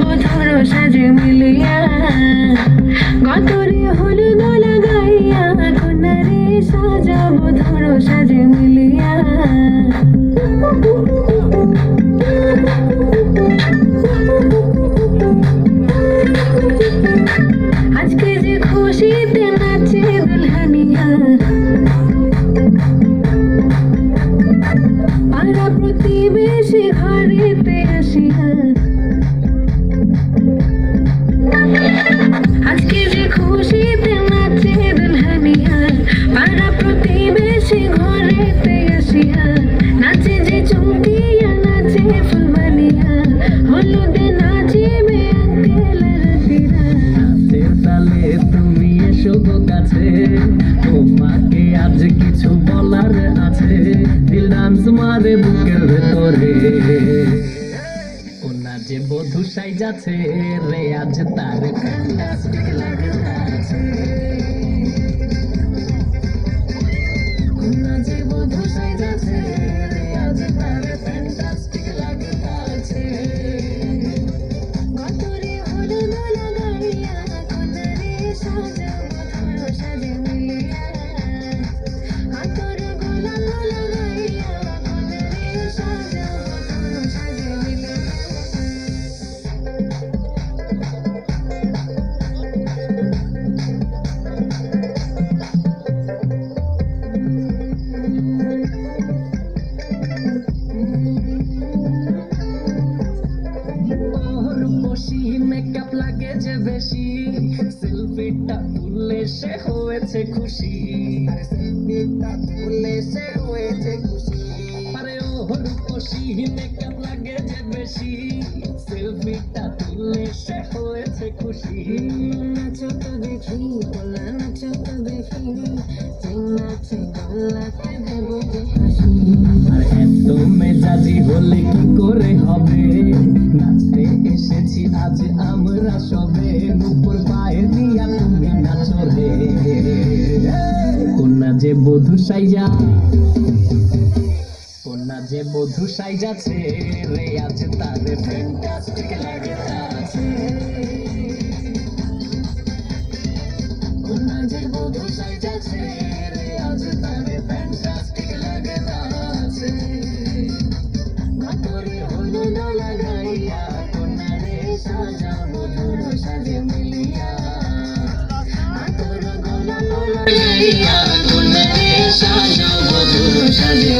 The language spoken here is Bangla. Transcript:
বধুর সাজে মিলিয়া গতরে হলুদ লাগাইয়া কন্যারে সাজাব বধুর সাজে মিলিয়া আজকে যে খুশিতে নাচে দুলহানিয়া পাড়া প্রতিবেশী ঘরেতে আসিয়া আজকে যে খুশিতে নাচে দুলহানিয়া পাড়া প্রতিবেশী ঘরেতে আসিয়া নাচে যে চমকিয়া নাচে ফুলবানিয়া হলুদে নাচিবে আঙ্কেল রাতিরা নাচের তালে তুমি এসো গো কাছে তোমাকে আজ কিছু বলার আছে দিল ডান্স মারে বুকের ভেতরে কোনা যে বধূ সাইজাছে রে আজ তার ফ্যান্টাস্টিক লাগতাছে কোনা যে বধূ সাইজাছে রে আজ তার ফ্যান্টাস্টিক লাগতাছে গতরে হলুদ লাগাইয়া কন্যারে সাজাব বধুর সাজে মিলিয়া হাতরে গোলাপ লাগাইয়া কন্যারে সাজাব বধুর সাজে মিলিয়া রূপসী মেকআপ লাগে যে বেশি সেলফিটা তুললে সে হয়েছে খুশি সেলফিটা তুললে সে হয়েছে খুশি আরে ও রূপসী মেকআপ লাগে যে বেশি সেলফিটা তুললে সে হয়েছে খুশি নাচো তো দেখি বলা নাচো তো দেখি নাচে গলাতে দেবো যে হাসি আর এত মেজাজি হলে কি করে হবে নাচতে এসেছি আজ আমরা সবে নুপুর পায়ে দিয়া তুমি নাচো রে কোনা যে বধূ সাইজা কোনা যে বধূ সাইজাছে রে আজ তারে ফ্যান্টাস্টিক লাগতাছে কোনা যে বধূ সাইজাছে রে আজ তারে ফ্যান্টাস্টিক লাগতাছে গতরে হলুদ লাগাইয়া কন্যারে সাজাব বধুর সাজে মিলিয়া হাতরে গোলাপ লাগাইয়া কন্যারে সাজাব বধুর সাজে